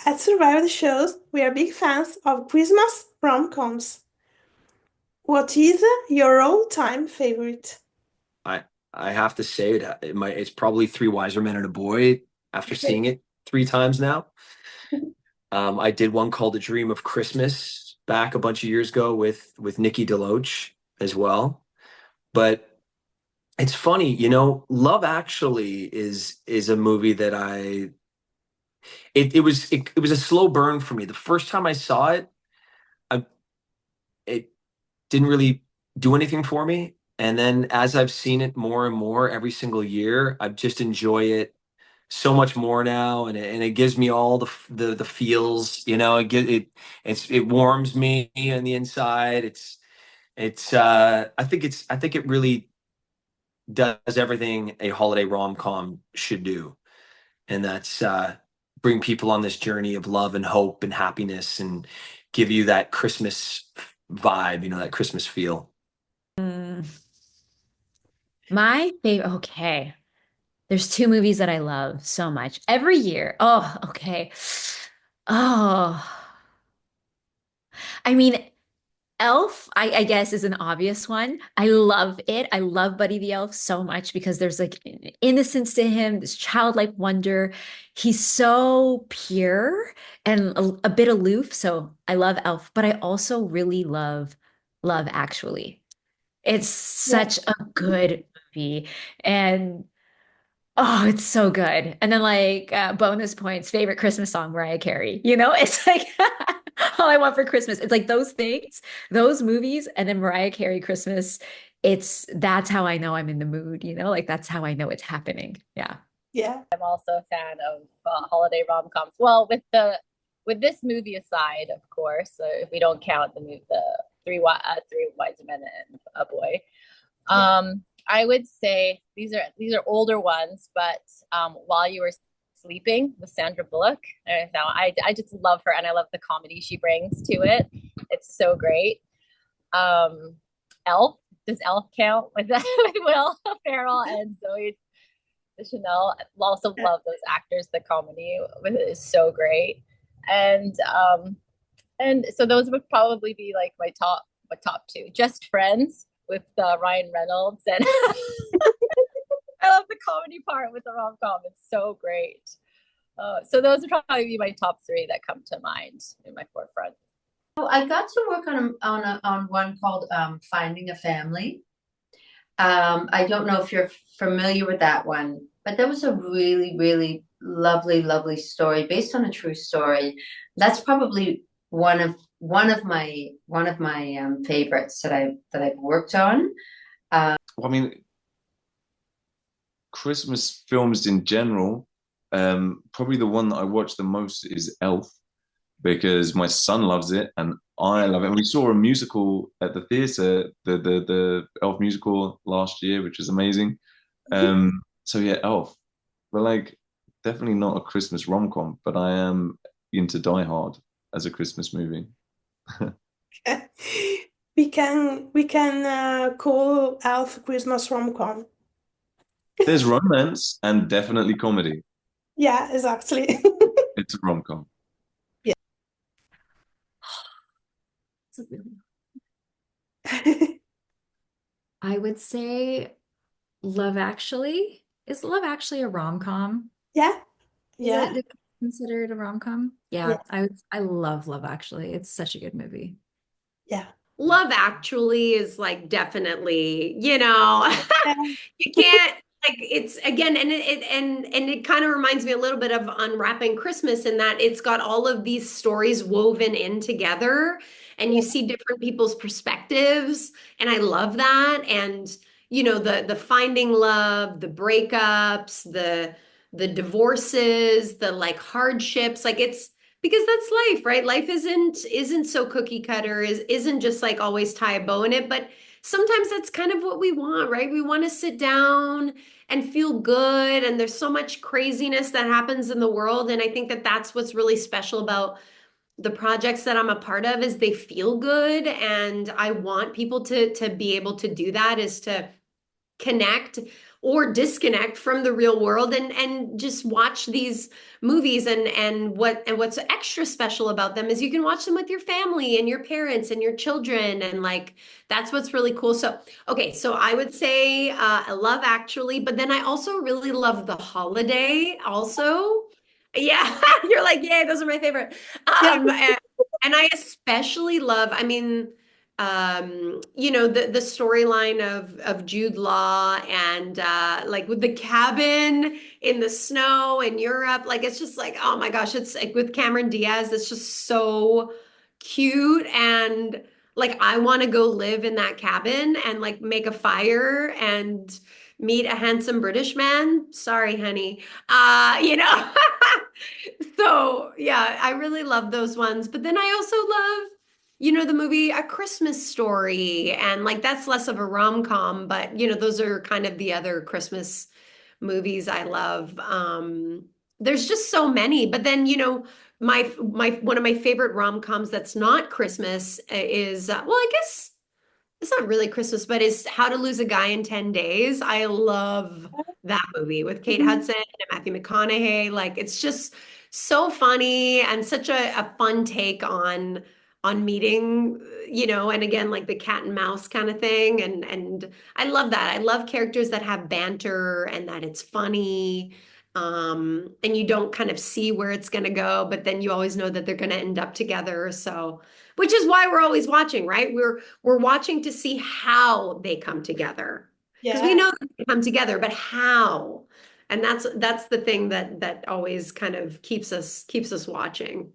At Survivor shows, we are big fans of Christmas rom-coms. What is your all-time favorite? I I have to say it's probably Three Wiser Men and a Boy after seeing it three times now. I did one called A Dream of Christmas back a bunch of years ago with Nikki DeLoach as well. But it's funny, Love Actually is a movie that it was a slow burn for me. The first time I saw it, I it didn't really do anything for me. And then as I've seen it more and more every single year, I just enjoy it so much more now, and it gives me all the feels. It warms me on the inside. I think it really does everything a holiday rom-com should do, and that's bring people on this journey of love and hope and happiness, and give you that Christmas vibe, that Christmas feel. Mm, my favorite, okay. There's two movies that I love so much every year. Oh, okay. Oh, I mean, Elf, I guess, is an obvious one. I love it. I love Buddy the Elf so much because there's like innocence to him, this childlike wonder. He's so pure and a bit aloof. So I love Elf, but I also really love Love Actually. It's Yeah. such a good movie. And oh, it's so good. And then like bonus points, favorite Christmas song, Mariah Carey. It's like all I want for Christmas. It's like those things, those movies, and then Mariah Carey Christmas. That's how I know I'm in the mood, like that's how I know it's happening. Yeah. Yeah. I'm also a fan of holiday rom-coms. Well, with this movie aside, of course, if we don't count the three wise men and a boy. Yeah. I would say these are older ones, but while you were sleeping with Sandra Bullock, now I just love her, and I love the comedy she brings to it. It's so great. Um, Elf, does Elf count with that? With Will Ferrell and Zoe Chanel. I also love those actors. The comedy with it is so great, and and so those would probably be like my top two. Just Friends with Ryan Reynolds, and I love the comedy part with the rom com. It's so great. So those would probably be my top three that come to mind in my forefront. Oh, I got to work on one called Finding a Family. I don't know if you're familiar with that one, but that was a really, really lovely, lovely story based on a true story. That's probably one of my favorites that I've worked on. Well, I mean, Christmas films in general, probably the one that I watch the most is Elf because my son loves it and I love it. And we saw a musical at the theatre, the Elf musical last year, which was amazing. So yeah, Elf. But like, definitely not a Christmas rom-com, but I am into Die Hard as a Christmas movie. We can call Alf Christmas rom-com. There's romance and definitely comedy. Yeah, exactly. It's a rom-com. Yeah. It's a really I would say Love Actually. Is Love Actually a rom-com? Yeah. Is Yeah. it considered a rom-com? Yeah. Yeah, I love Love Actually. It's such a good movie. Yeah. Love Actually is like definitely, Yeah. you can't like it's again and it kind of reminds me a little bit of Unwrapping Christmas in that it's got all of these stories woven in together and you see different people's perspectives and I love that and the finding love, the breakups, the divorces, the like hardships, like it's because that's life, right? Life isn't so cookie cutter, isn't just like always tie a bow in it, but sometimes that's kind of what we want, right? We want to sit down and feel good, and there's so much craziness that happens in the world, and I think that that's what's really special about the projects that I'm a part of is they feel good, and I want people to be able to do that, is to connect or disconnect from the real world and just watch these movies and what's extra special about them is you can watch them with your family and your parents and your children and like that's what's really cool. So okay, so I would say I love Actually, but then I also really love The Holiday also. Yeah, you're like, yay, those are my favorite. Yeah. And I especially love, I mean, you know, the storyline of Jude Law and like with the cabin in the snow in Europe, like it's just like, oh my gosh, it's like with Cameron Diaz, it's just so cute and like I want to go live in that cabin and like make a fire and meet a handsome British man. Sorry, honey. You know. So, yeah, I really love those ones. But then I also love, you know, the movie A Christmas Story. And like that's less of a rom-com, but you know, those are kind of the other Christmas movies I love. There's just so many. But then, you know, my one of my favorite rom-coms that's not Christmas is well, I guess it's not really Christmas, but is How to Lose a Guy in 10 Days. I love that movie with Kate Mhm. Hudson and Matthew McConaughey. Like it's just so funny and such a fun take on meeting, you know, and again, like the cat and mouse kind of thing. And I love that. I love characters that have banter and that it's funny. And you don't kind of see where it's gonna go, but then you always know that they're gonna end up together. So which is why we're always watching, right? We're watching to see how they come together. Because we Yeah. know they come together, but how? And that's the thing that always kind of keeps us watching.